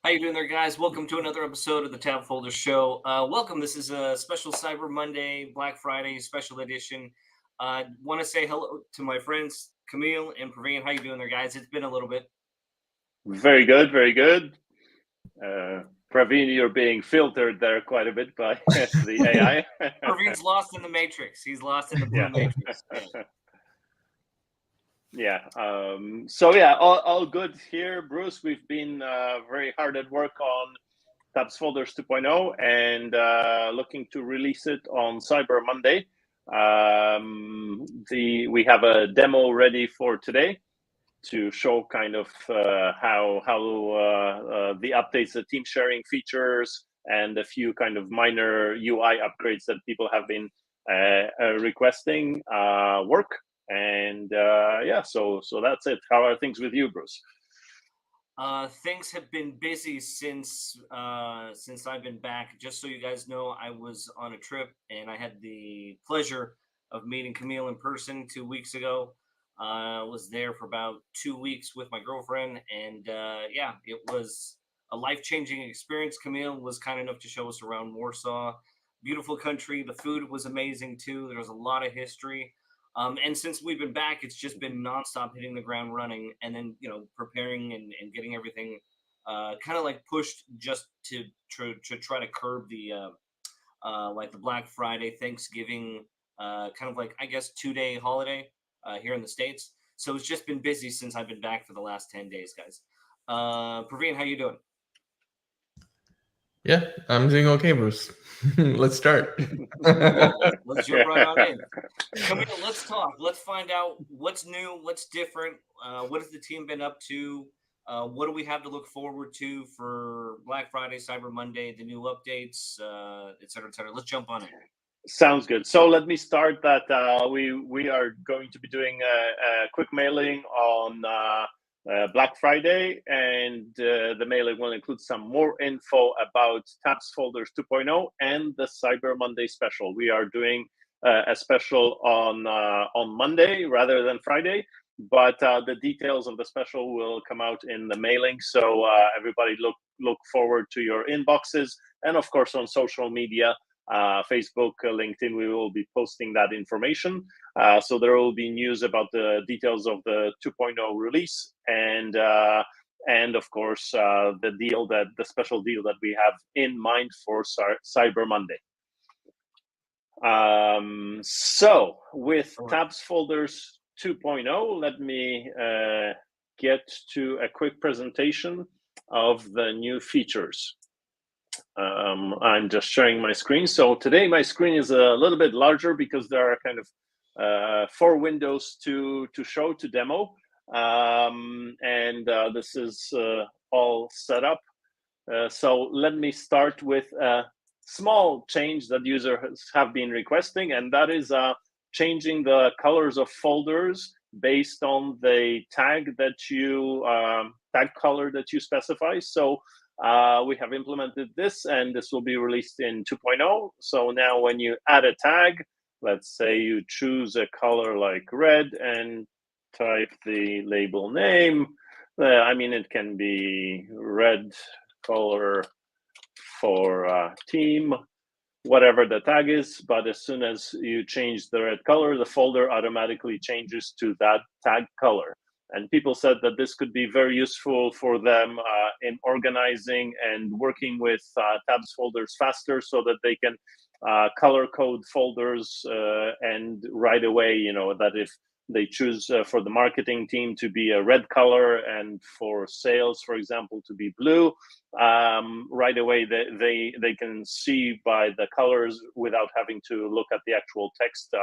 How you doing there, guys? Welcome to another episode of the TabsFolders show. Welcome. This is a special Cyber Monday, Black Friday special edition. Want to say hello to my friends Camille and Praveen. How you doing there, guys? It's been a little bit. Very good, very good. Praveen, you're being filtered there quite a bit by the AI. Praveen's lost in the matrix. He's lost in the blue Yeah. matrix. Yeah. So yeah, all good here, Bruce. We've been very hard at work on TabsFolders 2.0 and looking to release it on Cyber Monday. We have a demo ready for today to show kind of how the updates, the team sharing features, and a few kind of minor UI upgrades that people have been requesting work. And yeah, so that's it. How are things with you, Bruce? Things have been busy since I've been back. Just so you guys know, I was on a trip and I had the pleasure of meeting Camille in person 2 weeks ago. I was there for about 2 weeks with my girlfriend, and yeah, it was a life-changing experience. Camille was kind enough to show us around Warsaw. Beautiful country. The food was amazing too. There was a lot of history. And since we've been back, it's just been nonstop hitting the ground running, and then preparing and getting everything kind of like pushed just to try to curb the like the Black Friday, Thanksgiving, kind of like I guess 2-day holiday here in the States. So it's just been busy since I've been back for the last 10 days, guys. Praveen, how you doing? Yeah, I'm doing okay, Bruce. Let's start. Let's jump right on in. Camille, let's talk. Let's find out what's new, what's different. What has the team been up to? What do we have to look forward to for Black Friday, Cyber Monday, the new updates, et cetera, et cetera. Let's jump on in. Sounds good. So let me start that we are going to be doing a quick mailing on Black Friday, and the mailing will include some more info about TabsFolders 2.0 and the Cyber Monday special. We are doing a special on Monday rather than Friday, but the details of the special will come out in the mailing. So everybody look forward to your inboxes, and of course on social media. Facebook, LinkedIn, we will be posting that information. So there will be news about the details of the 2.0 release and of course the special deal that we have in mind for Cyber Monday. So with TabsFolders 2.0, let me get to a quick presentation of the new features. I'm just sharing my screen. So today my screen is a little bit larger because there are kind of 4 windows to show, to demo. And this is all set up. So let me start with a small change that users have been requesting, and that is changing the colors of folders based on the tag color that you specify. So we have implemented this, and this will be released in 2.0. So now when you add a tag, let's say you choose a color like red and type the label name. I mean, it can be red color for team, whatever the tag is. But as soon as you change the red color, the folder automatically changes to that tag color. And people said that this could be very useful for them in organizing and working with TabsFolders faster, so that they can color code folders and right away, that if they choose for the marketing team to be a red color and for sales, for example, to be blue, right away they can see by the colors without having to look at the actual text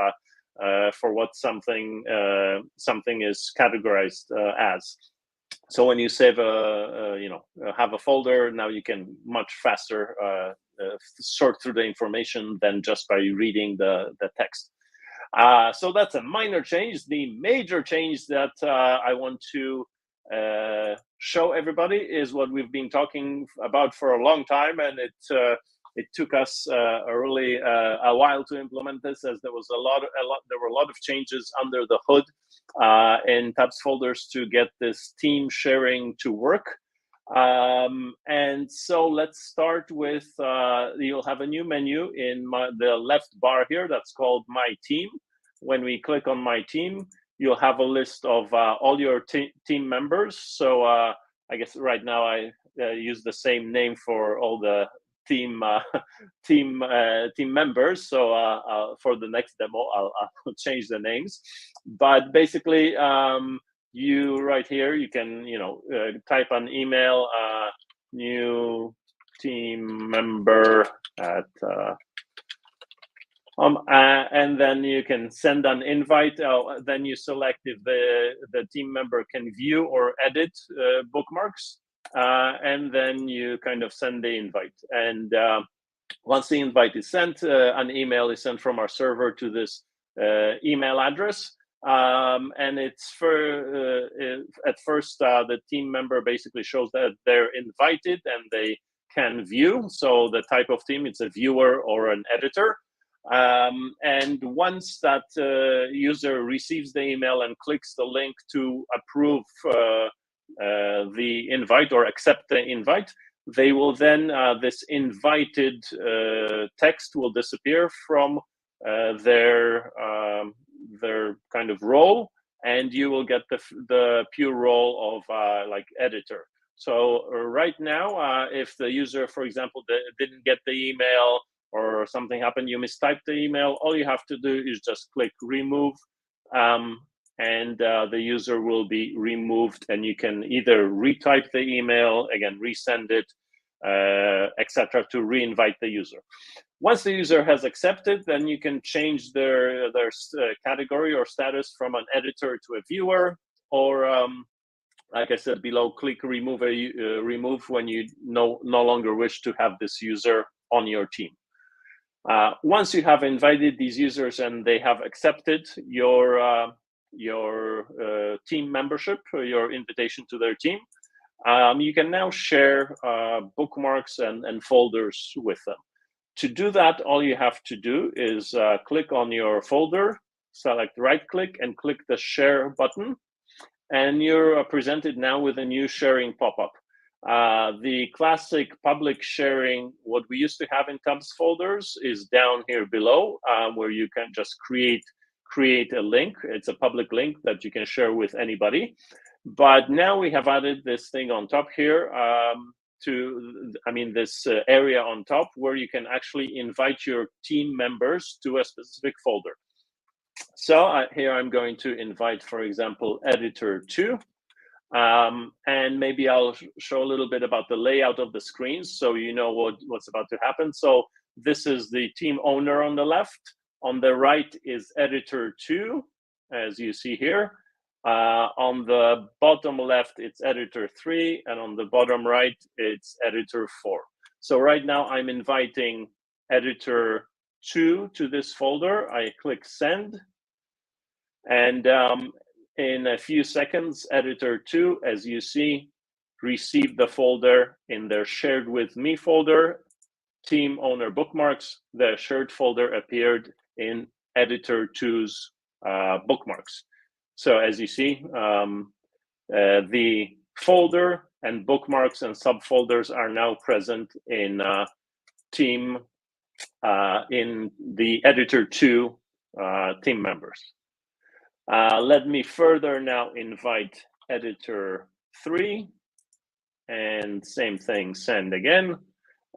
for what something is categorized as. So when you save have a folder, now you can much faster sort through the information than just by reading the text. So that's a minor change. The major change that I want to show everybody is what we've been talking about for a long time, and it took us really a while to implement this, as there were a lot of changes under the hood in TabsFolders to get this team sharing to work. And so let's start with, you'll have a new menu in the left bar here that's called My Team. When we click on My Team, you'll have a list of all your team members. So I guess right now I use the same name for all the team team members. So for the next demo, I'll change the names. But basically, you right here, you can type an email, new team member at and then you can send an invite. Then you select if the team member can view or edit bookmarks, and then you kind of send the invite. And once the invite is sent, an email is sent from our server to this email address. And it's at first the team member basically shows that they're invited and they can view. So the type of team, it's a viewer or an editor. And once that user receives the email and clicks the link to approve the invite or accept the invite, they will then, this invited text will disappear from their kind of role, and you will get the pure role of like editor. So right now, if the user, for example, didn't get the email or something happened, you mistyped the email, all you have to do is just click remove, and the user will be removed, and you can either retype the email, again, resend it, etc., to reinvite the user. Once the user has accepted, then you can change their category or status from an editor to a viewer, or like I said below, click remove when you no longer wish to have this user on your team. Once you have invited these users and they have accepted your team membership, or your invitation to their team, you can now share bookmarks and folders with them. To do that, all you have to do is click on your folder, select right-click, and click the share button, and you're presented now with a new sharing pop-up. The classic public sharing, what we used to have in TabsFolders, is down here below, where you can just create a link. It's a public link that you can share with anybody. But now we have added this thing on top here, this area on top where you can actually invite your team members to a specific folder. So here I'm going to invite, for example, editor 2. And maybe I'll show a little bit about the layout of the screen so you know what's about to happen. So this is the team owner on the left. On the right is editor 2, as you see here. On the bottom left, it's editor 3, and on the bottom right, it's editor 4. So right now, I'm inviting editor 2 to this folder. I click send, and in a few seconds, editor 2, as you see, received the folder in their shared with me folder, team owner bookmarks. The shared folder appeared in editor 2's bookmarks. So as you see, the folder and bookmarks and subfolders are now present in team in the editor 2 team members. Let me further now invite editor 3, and same thing, send again.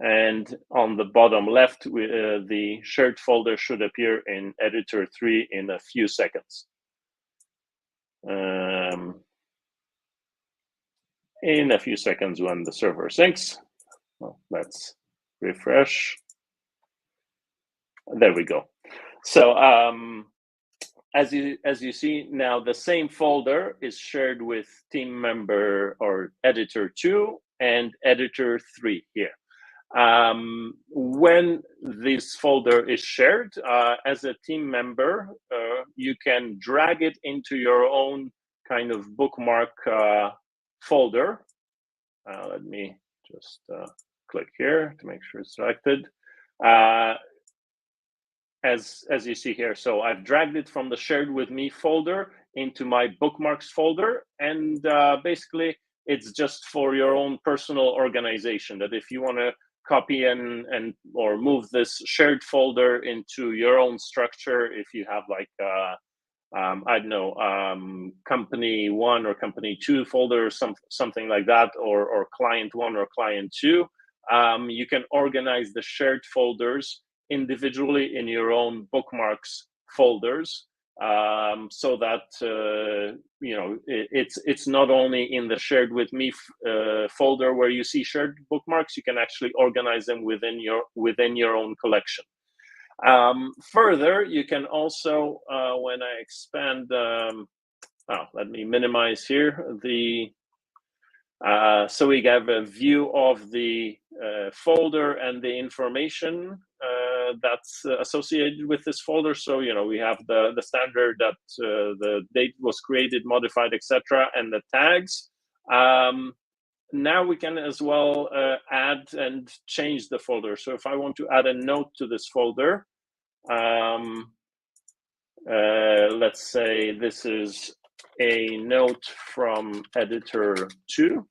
And on the bottom left, the shared folder should appear in editor 3 in a few seconds. In a few seconds when the server syncs. Well, let's refresh. There we go. So as you see now, the same folder is shared with team member or editor 2 and editor 3 here. When this folder is shared as a team member, you can drag it into your own kind of bookmark folder. Let me just click here to make sure it's selected. As you see here, so I've dragged it from the shared with me folder into my bookmarks folder, and basically it's just for your own personal organization, that if you want to copy and or move this shared folder into your own structure, if you have like I don't know, company 1 or company 2 folder, or something like that, or client 1 or client 2, you can organize the shared folders individually in your own bookmarks folders, so that it's not only in the shared with me folder where you see shared bookmarks. You can actually organize them within your own collection. Further, you can also, when I expand, let me minimize here so we have a view of the folder and the information that's associated with this folder. So we have the standard that the date was created, modified, etc., and the tags. Now we can as well add and change the folder. So if I want to add a note to this folder, let's say this is a note from editor 2.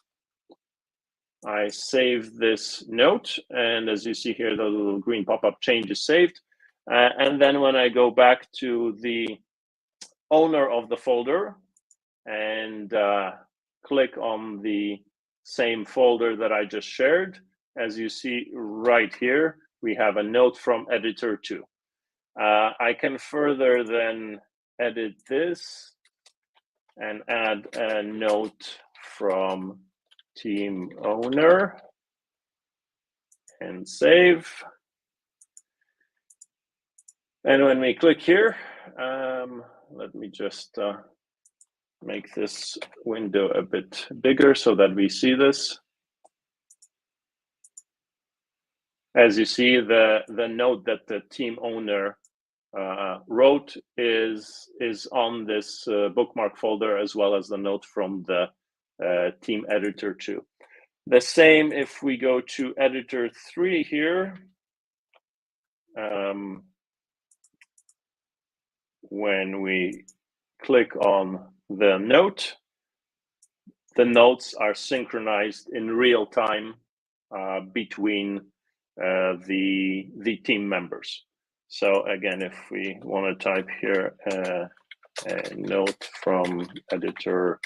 I save this note, and as you see here, the little green pop-up change is saved. And then when I go back to the owner of the folder and click on the same folder that I just shared, as you see right here, we have a note from editor 2. I can further then edit this and add a note from team owner and save. And when we click here, let me just make this window a bit bigger so that we see this. As you see, the note that the team owner wrote is on this bookmark folder, as well as the note from the team editor 2. The same if we go to editor 3 here. When we click on the note, the notes are synchronized in real time between the team members. So again, if we want to type here a note from editor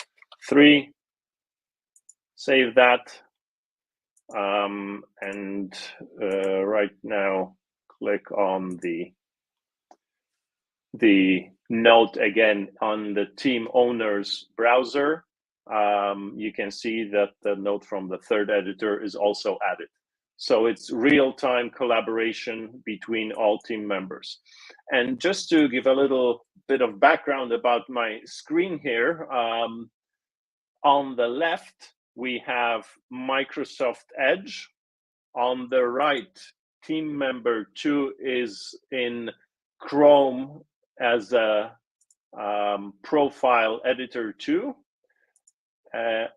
3, save that, and right now click on the note again on the team owner's browser, you can see that the note from the third editor is also added. So it's real-time collaboration between all team members. And just to give a little bit of background about my screen here, on the left, we have Microsoft Edge. On the right, team member 2 is in Chrome as a profile editor 2.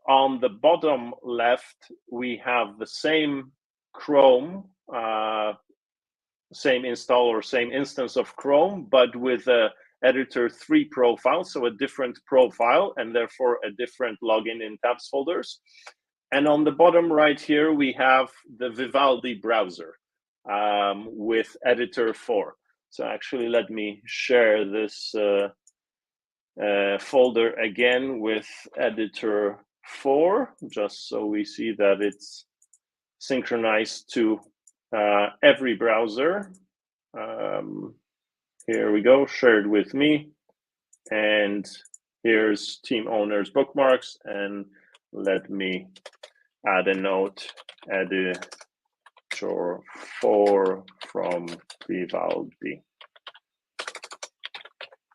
On the bottom left, we have the same Chrome, same install or same instance of Chrome, but with a editor 3 profile, so a different profile and therefore a different login in TabsFolders. And on the bottom right here, we have the Vivaldi browser with editor 4. So actually, let me share this folder again with editor 4, just so we see that it's synchronized to every browser. Here we go, shared with me. And here's team owner's bookmarks. And let me add a note, editor 4 from Vivaldi.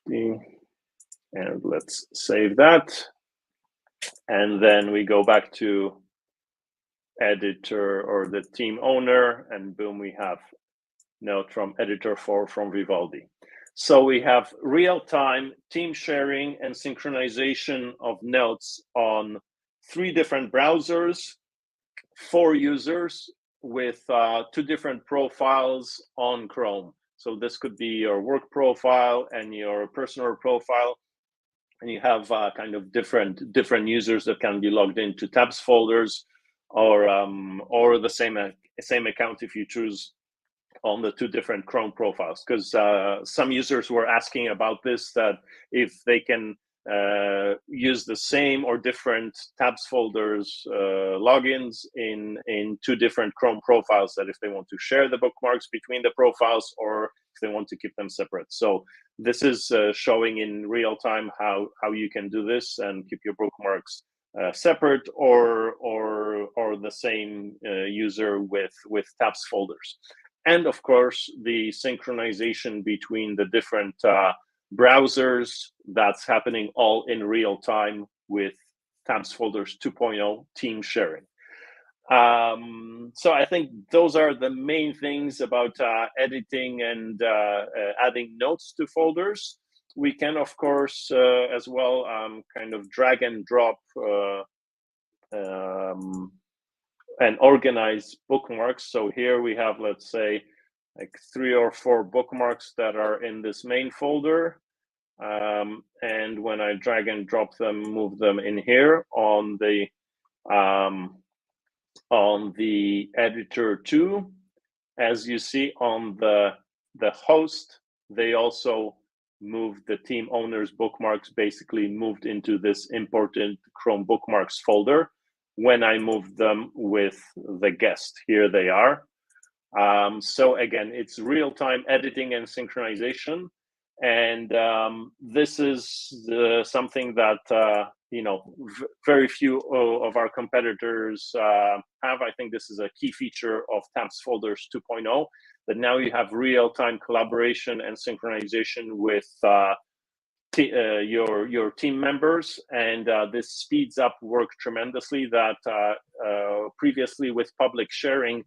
And let's save that. And then we go back to editor or the team owner, and boom, we have note from editor 4 from Vivaldi. So we have real-time team sharing and synchronization of notes on 3 different browsers, 4 users with 2 different profiles on Chrome. So this could be your work profile and your personal profile. and you have kind of different users that can be logged into TabsFolders, or the same account if you choose on the two different Chrome profiles. Because some users were asking about this, that if they can use the same or different TabsFolders logins in two different Chrome profiles, that if they want to share the bookmarks between the profiles or if they want to keep them separate. So this is showing in real time how you can do this and keep your bookmarks separate or the same user with TabsFolders. And of course, the synchronization between the different browsers, that's happening all in real time with TabsFolders 2.0 team sharing. So I think those are the main things about editing and adding notes to folders. We can, of course, as well, kind of drag and drop and organize bookmarks. So here we have, let's say, like 3 or 4 bookmarks that are in this main folder. And when I drag and drop them, move them in here on the editor too, as you see on the host, they also moved the team owners bookmarks, basically moved into this important Chrome bookmarks folder. When I moved them with the guest, here they are. So again, it's real-time editing and synchronization, and this is something that very few of our competitors have. I think this is a key feature of TabsFolders 2.0, that now you have real-time collaboration and synchronization with your team members, and this speeds up work tremendously. That previously with public sharing,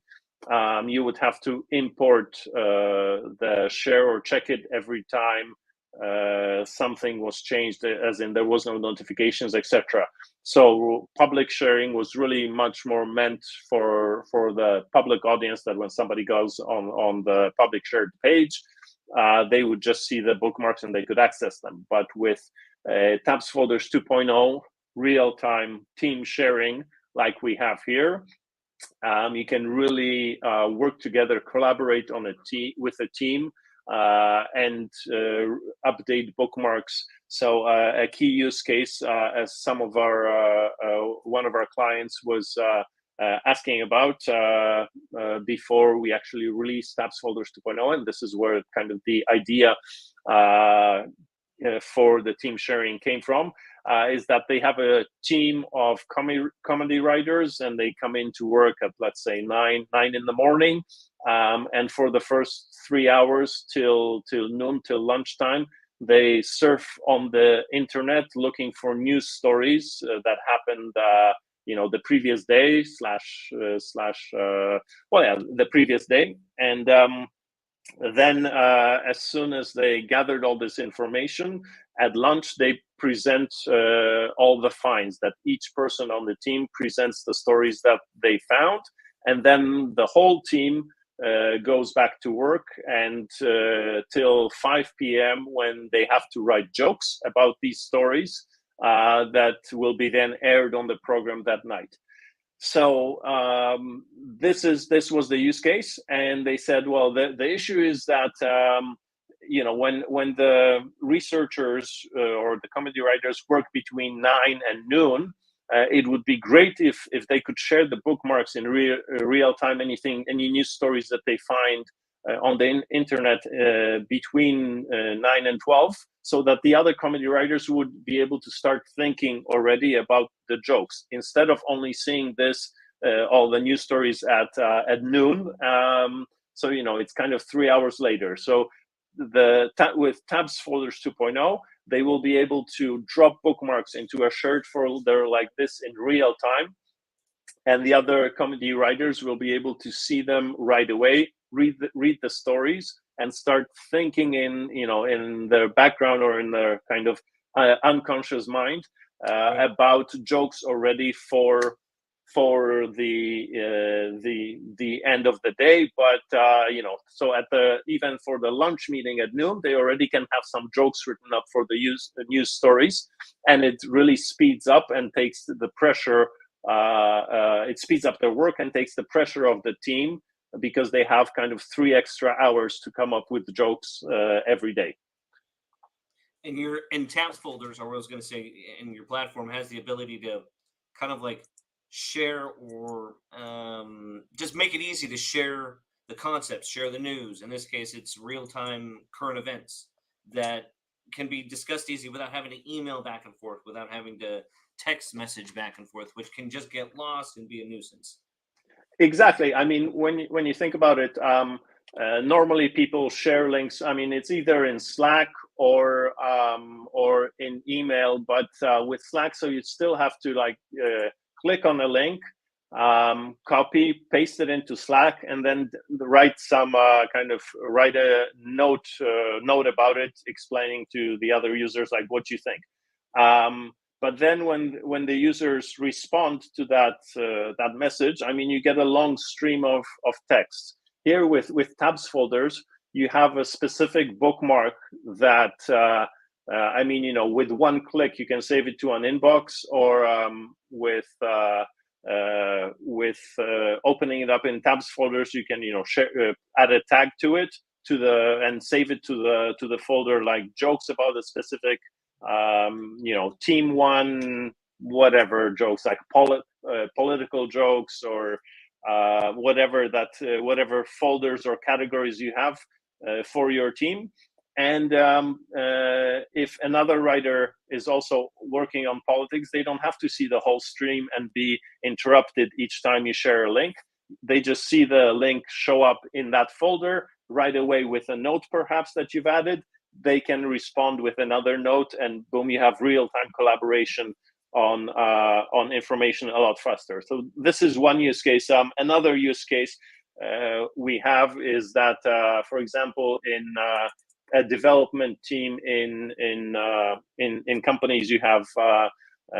you would have to import the share or check it every time something was changed, as in there was no notifications, etc. So public sharing was really much more meant for the public audience, that when somebody goes on the public shared page, they would just see the bookmarks and they could access them. But with TabsFolders 2.0 real-time team sharing, like we have here, you can really work together, collaborate on with a team, and update bookmarks. So a key use case, as some of our one of our clients was asking about before we actually released TabsFolders 2.0, and this is where kind of the idea for the team sharing came from, is that they have a team of comedy writers, and they come into work at, let's say, 9 in the morning, and for the first 3 hours till noon, till lunchtime, they surf on the internet looking for news stories that happened the previous day the previous day. And then as soon as they gathered all this information, at lunch they present all the finds, that each person on the team presents the stories that they found, and then the whole team goes back to work, and till 5 p.m. when they have to write jokes about these stories that will be then aired on the program that night. So this was the use case, and they said, well, the issue is that when the researchers or the comedy writers work between 9 and noon, it would be great if they could share the bookmarks in real time, any news stories that they find on the internet between 9 and 12, so that the other comedy writers would be able to start thinking already about the jokes, instead of only seeing this all the news stories at noon. So it's kind of 3 hours later. So with TabsFolders 2.0, they will be able to drop bookmarks into a shared folder like this in real time, and the other comedy writers will be able to see them right away, read the stories, and start thinking in their background or in their kind of unconscious mind about jokes already for for the end of the day. But so even for the lunch meeting at noon, they already can have some jokes written up for the news stories, and it really speeds up and takes the pressure. It speeds up their work and takes the pressure of the team, because they have kind of 3 extra hours to come up with jokes every day. And TabsFolders, or what I was going to say, in your platform has the ability to kind of like share, or just make it easy to share the concepts, share the news. In this case, it's real-time current events that can be discussed easy without having to email back and forth, without having to text message back and forth, which can just get lost and be a nuisance. Exactly. I mean, when you think about it, normally people share links. I mean, it's either in Slack or in email, but with Slack, so you still have to click on a link, copy, paste it into Slack, and then write write a note about it, explaining to the other users like what you think. But then when the users respond to that message, I mean, you get a long stream of text. Here with TabsFolders, you have a specific bookmark that, I mean, with one click, you can save it to an inbox, or with opening it up in TabsFolders, you can, add a tag to it and save it to the folder, like jokes about a specific team one, whatever jokes, like political jokes, or whatever folders or categories you have for your team. And if another writer is also working on politics, they don't have to see the whole stream and be interrupted each time you share a link. They just see the link show up in that folder right away with a note perhaps that you've added. They can respond with another note, and boom, you have real-time collaboration on information a lot faster. So this is one use case. Another use case we have is that, for example, in a development team in companies, you have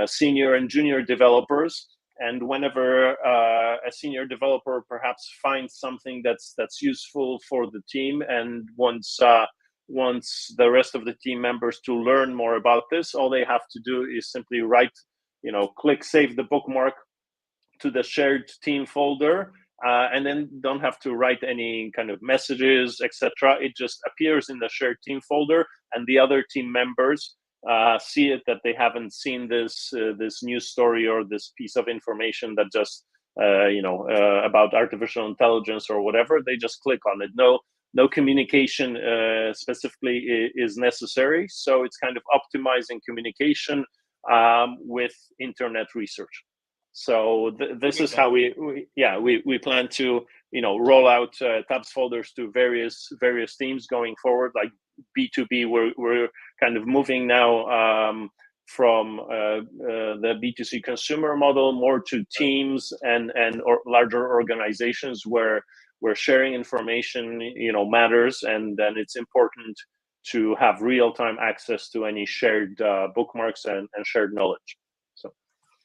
senior and junior developers, and whenever a senior developer perhaps finds something that's useful for the team and wants the rest of the team members to learn more about this, all they have to do is simply click save the bookmark to the shared team folder, and then don't have to write any kind of messages, etc. It just appears in the shared team folder, and the other team members see it, that they haven't seen this news story or this piece of information that just about artificial intelligence or whatever. They just click on it. No communication specifically is necessary. So it's kind of optimizing communication with internet research. So this is how we plan to roll out TabsFolders to various teams going forward. Like B2B, we're kind of moving now from the B2C consumer model more to teams and or larger organizations where sharing information matters, and then it's important to have real-time access to any shared bookmarks and shared knowledge. So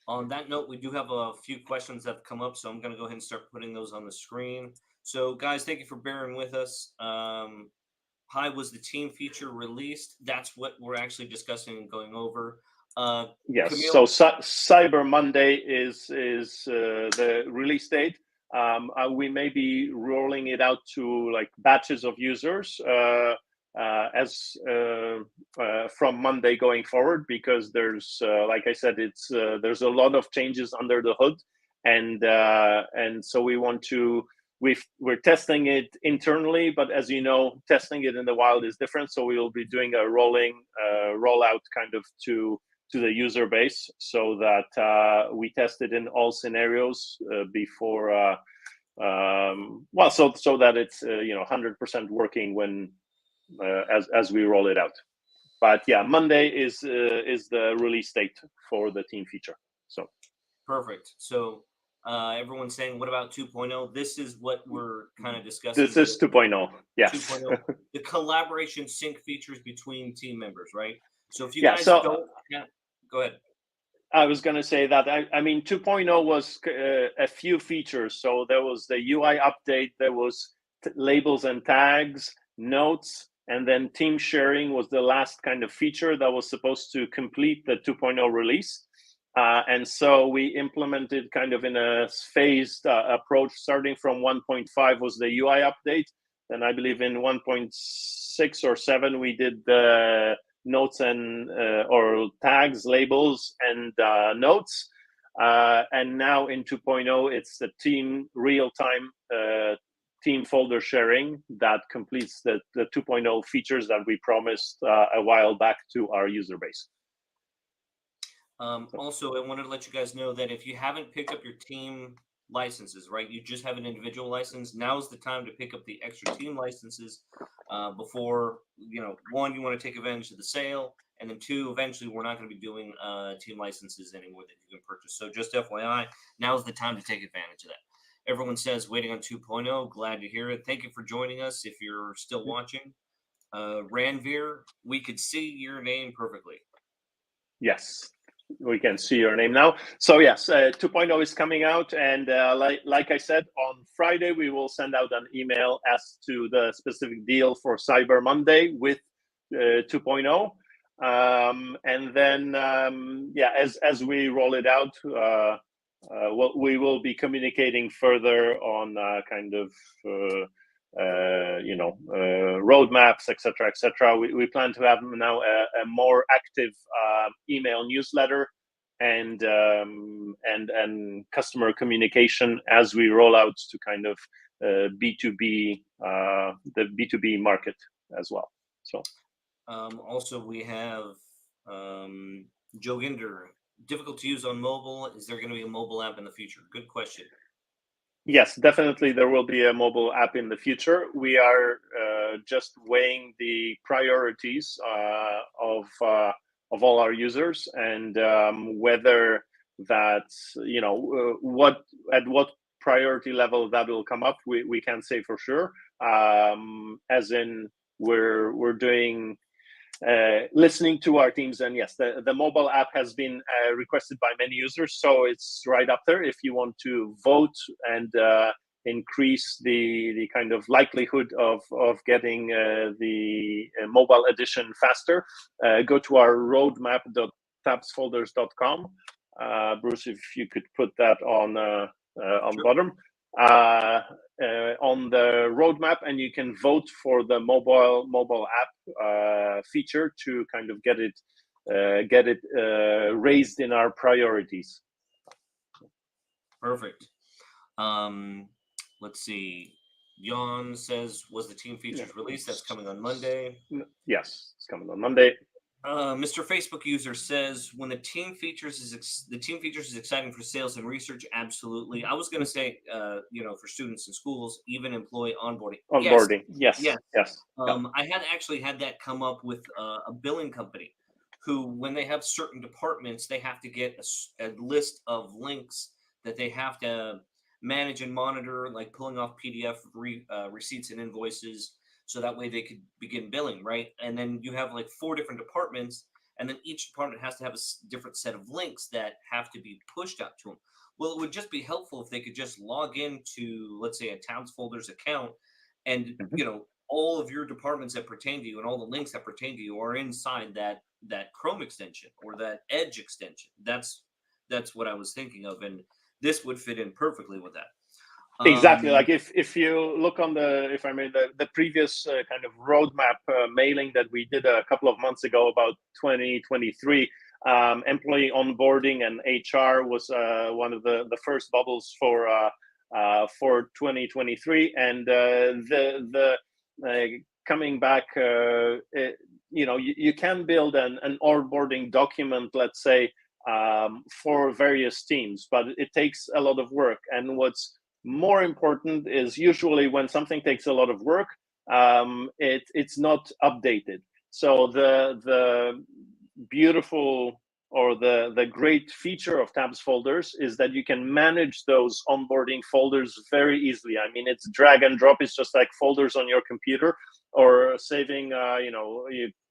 on that note, we do have a few questions that have come up, so I'm going to go ahead and start putting those on the screen. So guys, thank you for bearing with us. Hi, was the team feature released? That's what we're actually discussing and going over. Yes. Camille? So Cyber Monday is the release date. We may be rolling it out to like batches of users as from Monday going forward, because there's like I said, it's there's a lot of changes under the hood, and so we want to. We're testing it internally, but as you know, testing it in the wild is different. So we will be doing a rollout kind of to the user base, so that we test it in all scenarios before, so that it's 100% working when as we roll it out. But yeah, Monday is the release date for the team feature. So perfect. So everyone's saying, what about 2.0? This is what we're kind of discussing. This is 2.0. Yes. 2.0, the collaboration sync features between team members, right? So if you guys don't, go ahead. I was going to say that I mean 2.0 was a few features. So there was the UI update, there was labels and tags, notes, and then team sharing was the last kind of feature that was supposed to complete the 2.0 release. And so we implemented kind of in a phased approach, starting from 1.5 was the UI update. Then I believe in 1.6 or 7 we did the notes and or tags, labels, and notes. And now in 2.0, it's the team real-time team folder sharing that completes the 2.0 features that we promised a while back to our user base. Also, I wanted to let you guys know that if you haven't picked up your team licenses, right, you just have an individual license, now's the time to pick up the extra team licenses before, one, you want to take advantage of the sale, and then two, eventually we're not going to be doing team licenses anymore that you can purchase. So just FYI, now's the time to take advantage of that. Everyone says waiting on 2.0. Glad to hear it. Thank you for joining us. If you're still watching, Ranveer, we could see your name perfectly. Yes, we can see your name now. So yes, 2.0 is coming out, and like I said, on Friday we will send out an email as to the specific deal for Cyber Monday with 2.0. And then as we roll it out, we will be communicating further on kind of roadmaps, etc. We plan to have now a more active email newsletter and customer communication as we roll out to kind of B2B, the B2B market as well. So also we have Joginder, difficult to use on mobile. Is there going to be a mobile app in the future? Good question. Yes, definitely there will be a mobile app in the future. We are just weighing the priorities of all our users, and whether that's at what priority level that will come up. We can't say for sure. As in we're doing. Listening to our teams, and yes, the mobile app has been requested by many users, so it's right up there if you want to vote and increase the kind of likelihood of getting the mobile edition faster. Go to our roadmap.tabsfolders.com. Bruce, if you could put that on Sure. bottom. On the roadmap, and you can vote for the mobile app feature to kind of get it raised in our priorities. Perfect. Let's see. Jan says, was the team features released? That's coming on Monday. Yes, it's coming on Monday. Mr. Facebook user says, when the team features is exciting for sales and research. Absolutely. I was going to say, for students in schools, even employee onboarding. Onboarding. Yes. I had actually had that come up with a billing company who, when they have certain departments, they have to get a list of links that they have to manage and monitor, like pulling off PDF receipts and invoices, so that way they could begin billing, right? And then you have like 4 different departments, and then each department has to have a different set of links that have to be pushed out to them. Well, it would just be helpful if they could just log into, let's say, a TabsFolders account, and all of your departments that pertain to you and all the links that pertain to you are inside that Chrome extension or that Edge extension. That's what I was thinking of, and this would fit in perfectly with that. Exactly. Like if you look on the previous kind of roadmap mailing that we did a couple of months ago about 2023, employee onboarding and HR was one of the first bubbles for 2023, and the coming back, you can build an onboarding document, let's say, for various teams, but it takes a lot of work. And what's more important is usually when something takes a lot of work, it's not updated. So the beautiful or the great feature of TabsFolders is that you can manage those onboarding folders very easily. I mean, it's drag and drop. It's just like folders on your computer, or saving,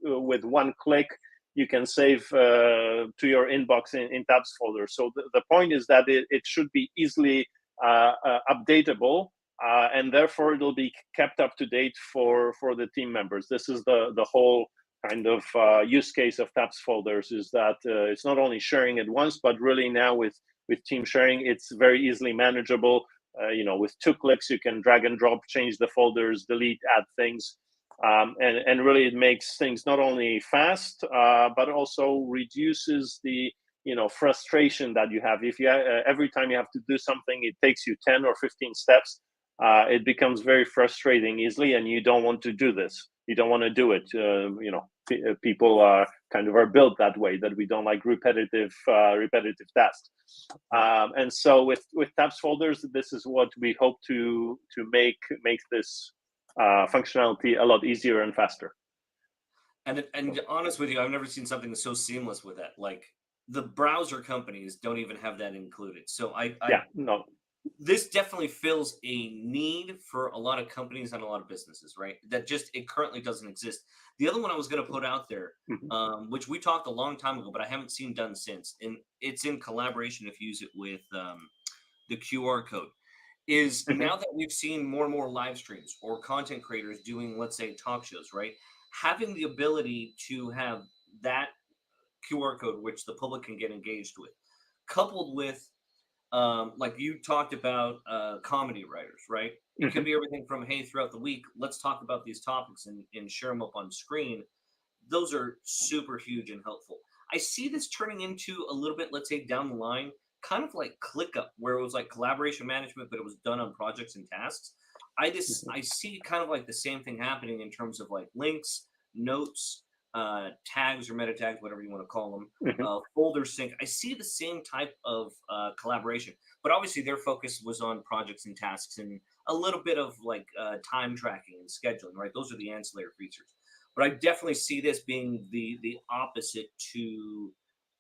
with one click, you can save to your inbox in tabs folder. So the point is that it should be easily updatable, and therefore it'll be kept up to date for the team members. This is the whole kind of use case of tabs folders, is that it's not only sharing it once, but really now with team sharing, it's very easily manageable. With 2 clicks, you can drag and drop, change the folders, delete, add things. And really it makes things not only fast, but also reduces the frustration that you have. If you every time you have to do something, it takes you 10 or 15 steps, it becomes very frustrating easily, and you don't want to do this. You don't want to do it. People are built that way, that we don't like repetitive tasks. And so with tabs folders, this is what we hope to make this functionality a lot easier and faster. And to be honest with you, I've never seen something so seamless with that. Like, the browser companies don't even have that included. So no. This definitely fills a need for a lot of companies and a lot of businesses, right? That just, it currently doesn't exist. The other one I was going to put out there, which we talked a long time ago, but I haven't seen done since, and it's in collaboration if you use it with the QR code, is now that we've seen more and more live streams or content creators doing, let's say, talk shows, right? Having the ability to have that QR code, which the public can get engaged with, coupled with like you talked about comedy writers, right? It could be everything from, hey, throughout the week, let's talk about these topics and share them up on screen. Those are super huge and helpful. I see this turning into a little bit, let's say, down the line, kind of like ClickUp, where it was like collaboration management, but it was done on projects and tasks. I see kind of like the same thing happening in terms of like links, notes, tags or meta tags, whatever you want to call them, folder sync. I see the same type of collaboration, but obviously their focus was on projects and tasks and a little bit of like time tracking and scheduling, right? Those are the ancillary features. But I definitely see this being the opposite to,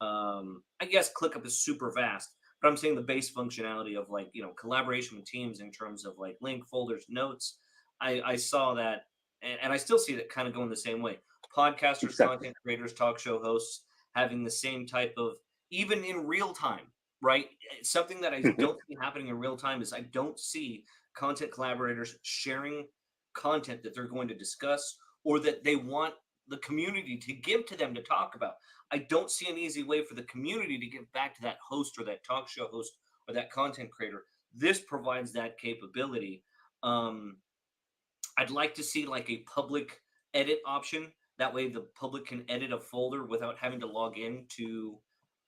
I guess ClickUp is super vast, but I'm saying the base functionality of like, collaboration with teams in terms of like link, folders, notes. I saw that, and I still see that kind of going the same way. Podcasters, content creators, talk show hosts having the same type of, even in real time, right? Something that I don't see happening in real time is I don't see content collaborators sharing content that they're going to discuss or that they want the community to give to them to talk about. I don't see an easy way for the community to give back to that host or that talk show host or that content creator. This provides that capability. I'd like to see like a public edit option. That way the public can edit a folder without having to log in to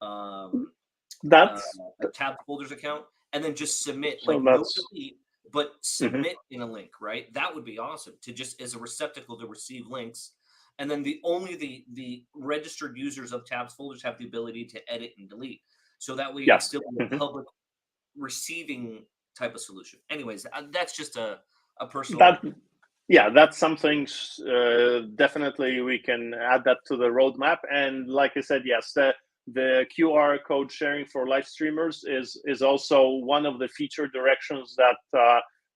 a TabsFolders account and then just submit, like no delete, but submit in a link, right? That would be awesome, to just as a receptacle to receive links. And then only the registered users of TabsFolders have the ability to edit and delete. So that way it's still a public receiving type of solution. Anyways, that's just a personal... That's something definitely we can add that to the roadmap. And like I said, yes, the QR code sharing for live streamers is also one of the feature directions that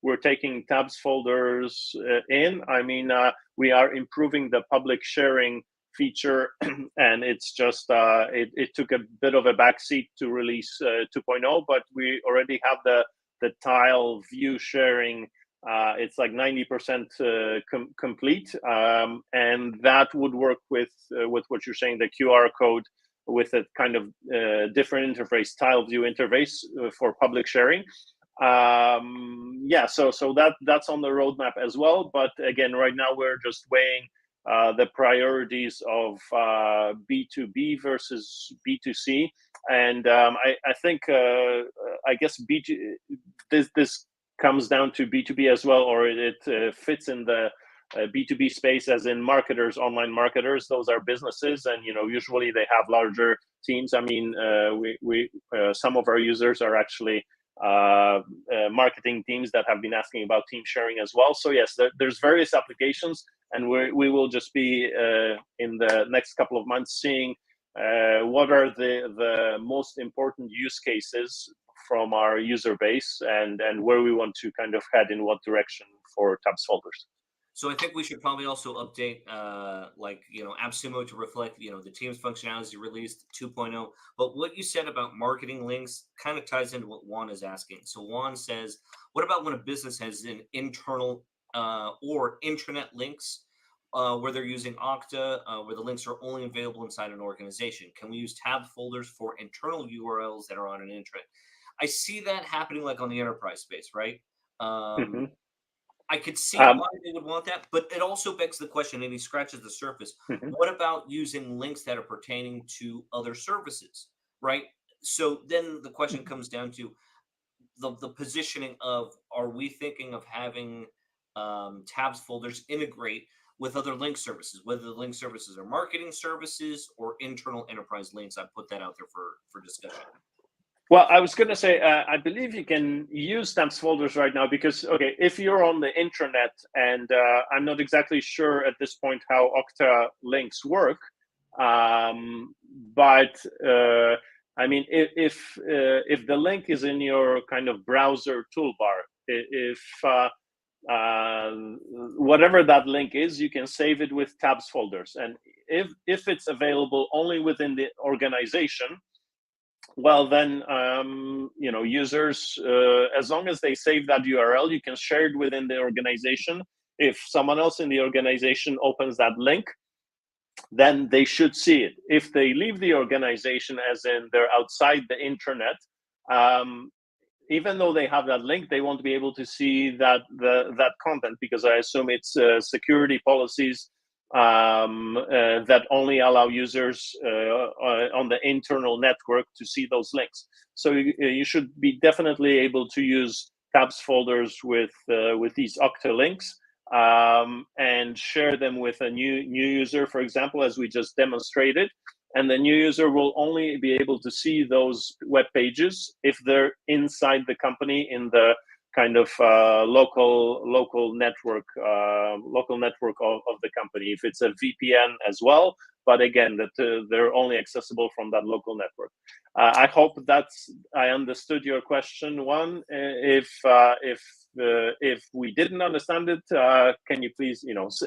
we're taking TabsFolders in. I mean, we are improving the public sharing feature, and it's just it took a bit of a backseat to release 2.0, but we already have the tile view sharing. It's like 90% complete, and that would work with what you're saying, the QR code with a kind of different interface, tile view interface for public sharing. So that's on the roadmap as well. But again, right now we're just weighing the priorities of B2B versus B2C, and I think I guess this comes down to B2B as well, or it fits in the B2B space, as in marketers, online marketers. Those are businesses, and usually they have larger teams. I mean, we some of our users are actually marketing teams that have been asking about team sharing as well. So yes, there's various applications, and we will just be in the next couple of months seeing what are the most important use cases from our user base, and where we want to kind of head in what direction for TabsFolders. So I think we should probably also update, like, AppSumo to reflect, the Teams functionalities released 2.0. But what you said about marketing links kind of ties into what Juan is asking. So Juan says, what about when a business has an internal or intranet links where they're using Okta, where the links are only available inside an organization? Can we use tab folders for internal URLs that are on an intranet? I see that happening like on the enterprise space, right? Hmm. I could see Um, why they would want that, but it also begs the question, and he scratches the surface. mhm. What about using links that are pertaining to other services, right? So then the question comes down to the positioning of, are we thinking of having tabs folders integrate with other link services, whether the link services are marketing services or internal enterprise links? I put that out there for discussion. Well, I was going to say, I believe you can use TabsFolders right now because, okay, if you're on the intranet, and I'm not exactly sure at this point how Okta links work, but I mean, if the link is in your kind of browser toolbar, if whatever that link is, you can save it with TabsFolders, and if it's available only within the organization, well, then users, as long as they save that URL, you can share it within the organization. If someone else in the organization opens that link, then they should see it. If they leave the organization, as in they're outside the intranet, even though they have that link, they won't be able to see that content, because I assume it's security policies that only allow users on the internal network to see those links. So you should be definitely able to use TabsFolders with these Okta links, and share them with a new user, for example, as we just demonstrated. And the new user will only be able to see those web pages if they're inside the company in the kind of local network of the company. If it's a VPN as well, but again, that they're only accessible from that local network. I hope I understood your question, Juan. If we didn't understand it, can you please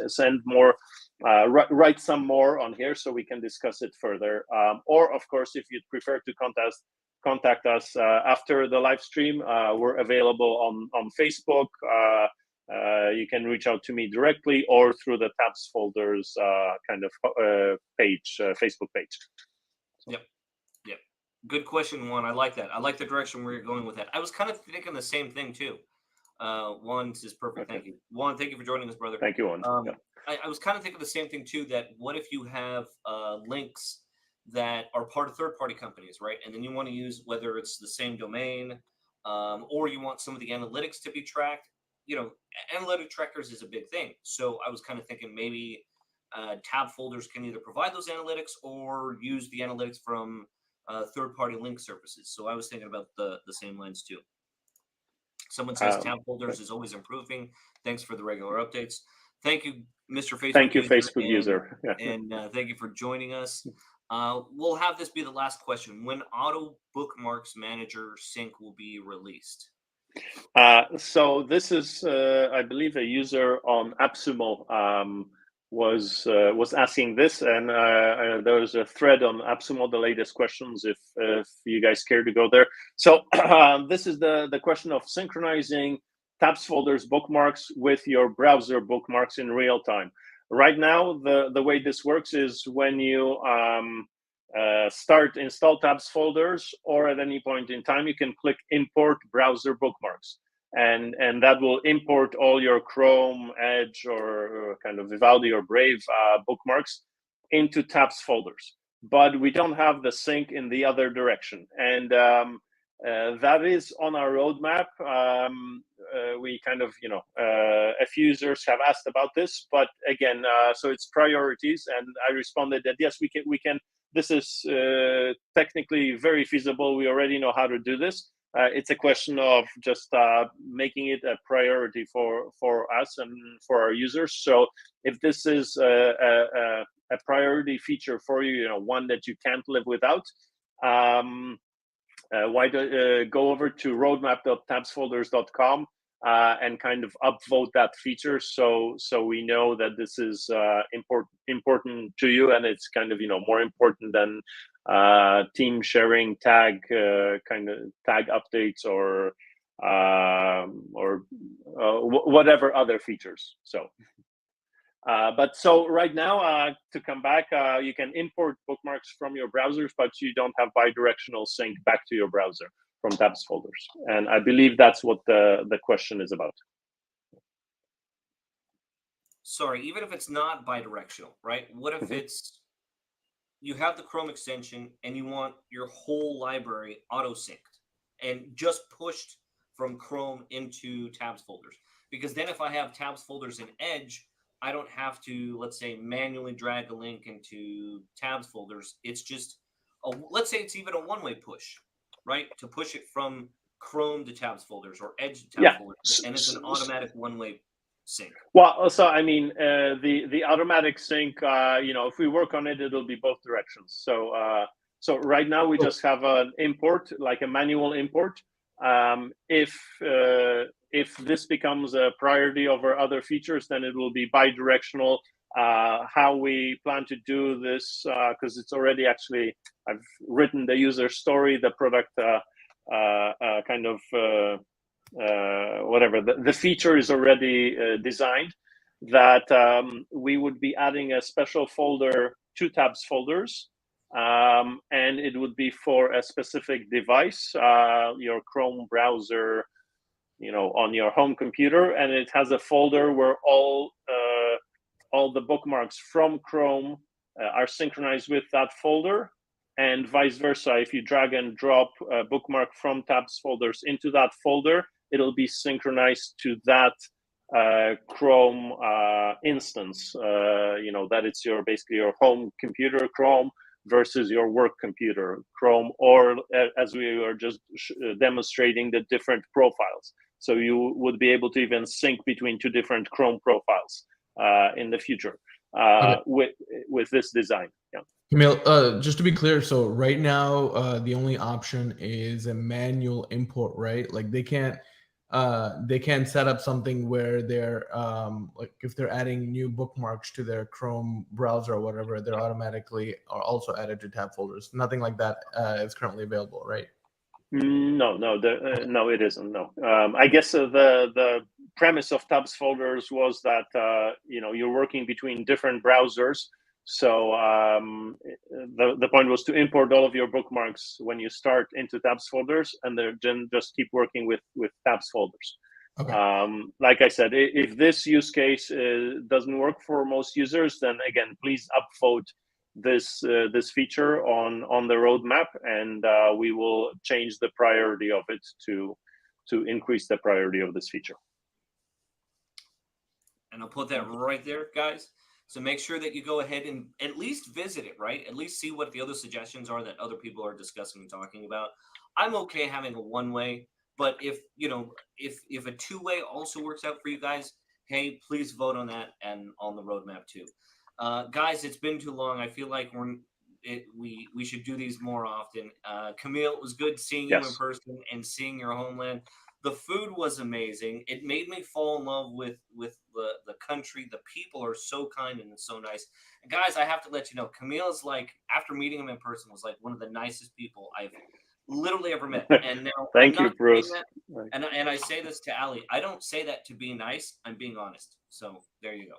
send more, write some more on here so we can discuss it further. Or of course, if you'd prefer to contact us after the live stream, we're available on Facebook. You can reach out to me directly or through the TabsFolders kind of page, Facebook page. Yep. Good question, Juan. I like that. I like the direction where you're going with that. I was kind of thinking the same thing too. Juan is perfect. Okay. Thank you, Juan. Thank you for joining us, brother. Thank you, Juan. Yeah. I was kind of thinking the same thing too. That what if you have links that are part of third-party companies, right? And then you want to use, whether it's the same domain, or you want some of the analytics to be tracked. Analytic trackers is a big thing. So I was kind of thinking maybe tab folders can either provide those analytics or use the analytics from third-party link services. So I was thinking about the same lines too. Someone says tab folders is always improving. Thanks for the regular updates. Thank you, Mr. Facebook. Thank you, user, Facebook user. Yeah. And thank you for joining us. We'll have this be the last question. When Auto Bookmarks Manager Sync will be released? So this is, I believe, a user on AppSumo was asking this, and there's a thread on AppSumo, the latest questions, if you guys care to go there. So this is the question of synchronizing TabsFolders bookmarks with your browser bookmarks in real time. Right now, the way this works is when you install TabsFolders, or at any point in time, you can click import browser bookmarks. And that will import all your Chrome, Edge, or kind of Vivaldi or Brave bookmarks into TabsFolders. But we don't have the sync in the other direction. And that is on our roadmap. We kind of, a few users have asked about this, but again, so it's priorities. And I responded that yes, we can. This is technically very feasible. We already know how to do this. It's a question of just making it a priority for us and for our users. So if this is a priority feature for you, one that you can't live without, why don't go over to roadmap.tabsfolders.com and kind of upvote that feature, so we know that this is important to you, and it's kind of more important than team sharing tag kind of tag updates or whatever other features. So. But so right now, to come back, you can import bookmarks from your browsers, but you don't have bidirectional sync back to your browser from TabsFolders. And I believe that's what the question is about. Sorry, even if it's not bidirectional, right? What if it's you have the Chrome extension and you want your whole library auto-synced and just pushed from Chrome into TabsFolders? Because then if I have TabsFolders in Edge, I don't have to, let's say, manually drag a link into TabsFolders. It's just, let's say it's even a one-way push, right? To push it from Chrome to TabsFolders or Edge to TabsFolders, and it's an automatic one-way sync. Well, so I mean, the automatic sync, if we work on it, it'll be both directions. So so right now we just have an import, like a manual import. If this becomes a priority over other features, then it will be bidirectional. How we plan to do this, because it's already actually, I've written the user story, the product kind of whatever. The feature is already designed, that we would be adding a special folder to TabsFolders. And it would be for a specific device, your Chrome browser, on your home computer, and it has a folder where all the bookmarks from Chrome are synchronized with that folder, and vice versa. If you drag and drop a bookmark from TabsFolders into that folder, it'll be synchronized to that Chrome instance. That it's basically your home computer Chrome versus your work computer Chrome, or as we were just demonstrating, the different profiles. So you would be able to even sync between two different Chrome profiles in the future with this design. Yeah. Camille, just to be clear, so right now the only option is a manual import, right? Like they can't set up something where they're like if they're adding new bookmarks to their Chrome browser or whatever, they're automatically are also added to TabsFolders. Nothing like that is currently available, right? No, it isn't. No, I guess the premise of TabsFolders was that you're working between different browsers. So the point was to import all of your bookmarks when you start into TabsFolders, and then just keep working with TabsFolders. Okay. Like I said, if this use case doesn't work for most users, then again, please upvote this feature on the roadmap, and we will change the priority of it to increase the priority of this feature. And I'll put that right there, guys. So make sure that you go ahead and at least visit it, right? At least see what the other suggestions are that other people are discussing and talking about. I'm okay having a one-way, but if a two-way also works out for you guys, hey, please vote on that and on the roadmap too. Guys, it's been too long. I feel like we should do these more often. Camille, it was good seeing you in person and seeing your homeland. The food was amazing. It made me fall in love with the country. The people are so kind and so nice. And guys, I have to let you know, Camille is like, after meeting him in person, was like one of the nicest people I've literally ever met. And now, thank you, Bruce. And I say this to Ali. I don't say that to be nice. I'm being honest. So there you go.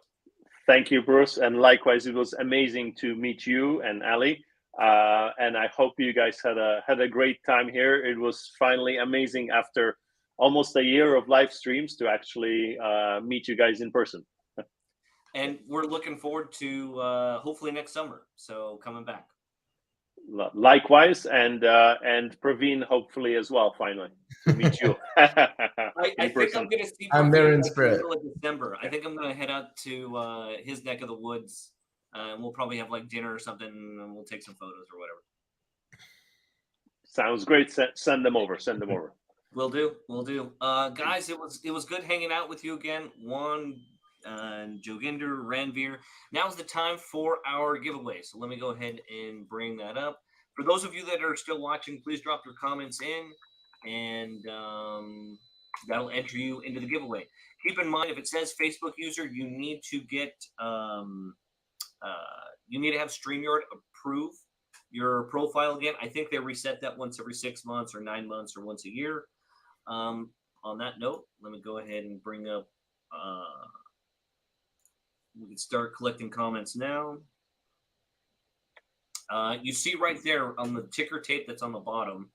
Thank you, Bruce. And likewise, it was amazing to meet you and Ali. And I hope you guys had a great time here. It was finally amazing after almost a year of live streams to actually meet you guys in person. And we're looking forward to hopefully next summer. So coming back. Likewise, and Praveen hopefully as well. Finally to meet you. I think I'm going to see. I'm there in spirit. In the middle of December. I think I'm going to head out to his neck of the woods, and we'll probably have like dinner or something, and we'll take some photos or whatever. Sounds great. Send them over. Send them over. Will do. Guys, it was good hanging out with you again. Juan, Joginder, Ranveer. Now's the time for our giveaway. So let me go ahead and bring that up. For those of you that are still watching, please drop your comments in. And That'll enter you into the giveaway. Keep in mind, if it says Facebook user, you need to get you need to have StreamYard approve your profile again. I think they reset that once every 6 months or 9 months or once a year. On that note, let me go ahead and bring up. We can start collecting comments now. You see right there on the ticker tape that's on the bottom,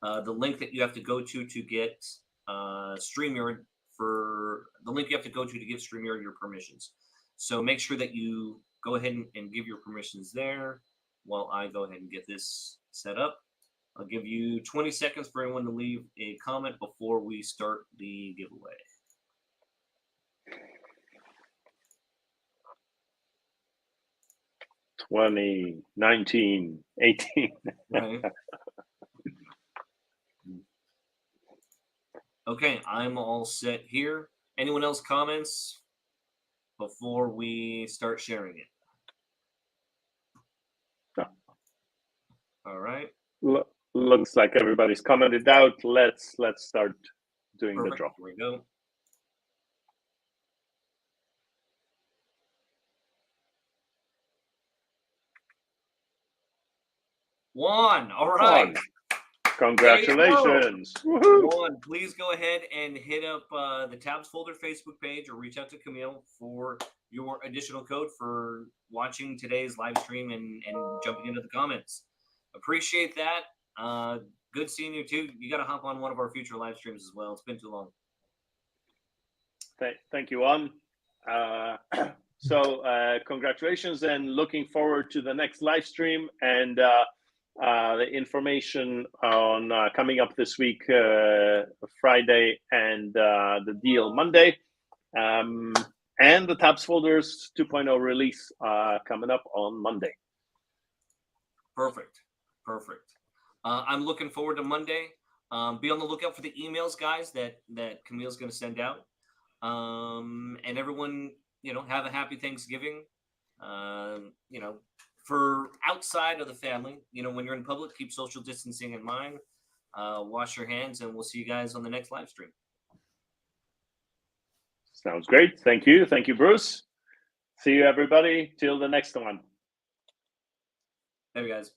the link that you have to go to get StreamYard to give StreamYard your permissions. So make sure that you go ahead and give your permissions there while I go ahead and get this set up. I'll give you 20 seconds for anyone to leave a comment before we start the giveaway. $20, $19, $18. Right. Okay, I'm all set here. Anyone else comments before we start sharing it? No. All right. Looks like everybody's commented out. Let's start doing Perfect. the draw. Here we go. Juan, all right. Juan. Congratulations. Juan, please go ahead and hit up the TabsFolders Facebook page or reach out to Camille for your additional code for watching today's live stream and jumping into the comments. Appreciate that. Good seeing you too. You got to hop on one of our future live streams as well. It's been too long. Thank you, Juan. So congratulations and looking forward to the next live stream and the information on coming up this week, Friday, and the deal Monday, and the TabsFolders 2.0 release coming up on Monday. Perfect. I'm looking forward to Monday. Be on the lookout for the emails, guys, that Camille's going to send out. And everyone, have a happy Thanksgiving. For outside of the family, when you're in public, keep social distancing in mind. Wash your hands, and we'll see you guys on the next live stream. Sounds great. Thank you, Bruce. See you, everybody. Till the next one. There you guys.